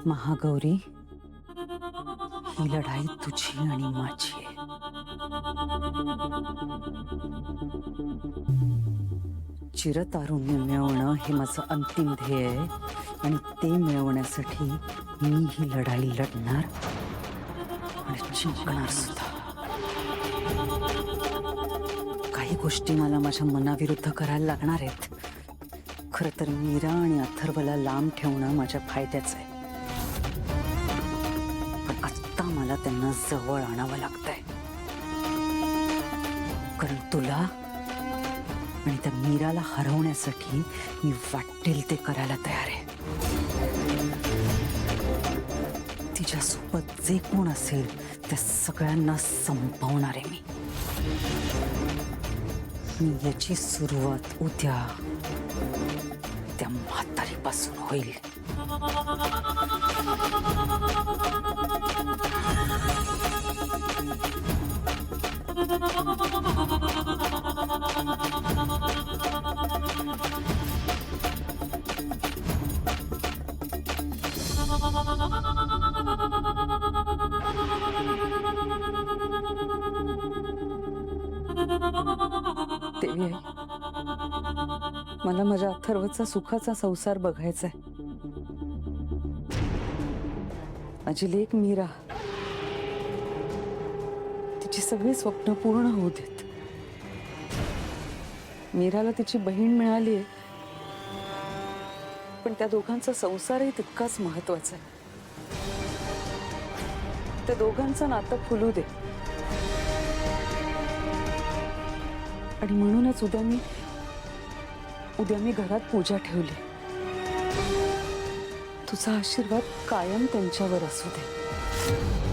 महागौरी, ही लढाई तुझी आणि माझी आहे. चिरतारुण्य मिळवणं हे माझं अंतिम ध्येय आहे आणि ते मिळवण्यासाठी मी ही लढाई लढणार आणि जिंकणार सुद्धा. काही गोष्टी मला माझ्या मनाविरुद्ध करायला लागणार आहेत. खरं तर मीरा आणि अथर्वला लांब ठेवणं माझ्या फायद्याचं आहे. पण आत्ता मला त्यांना जवळ आणावं लागतंय. कारण तुला आणि त्या मीराला हरवण्यासाठी मी वाटेल ते करायला तयार आहे. तिच्यासोबत जे कोण असेल त्या सगळ्यांना संपवणार आहे मी याची सुरुवात उद्या त्या म्हातारीपासून होईल. देवी आई, मला माझ्या अथर्वचा सुखाचा संसार बघायचा आहे. माझी लेक मीरा, तिची सगळी स्वप्न पूर्ण होऊ देत. मीराला तिची बहीण मिळाली आहे, पण त्या दोघांचा संसारही तितकाच महत्वाचा आहे. त्या दोघांचं नातं फुलू दे. आणि म्हणूनच उद्या मी घरात पूजा ठेवली. तुझा आशीर्वाद कायम त्यांच्यावर असू दे.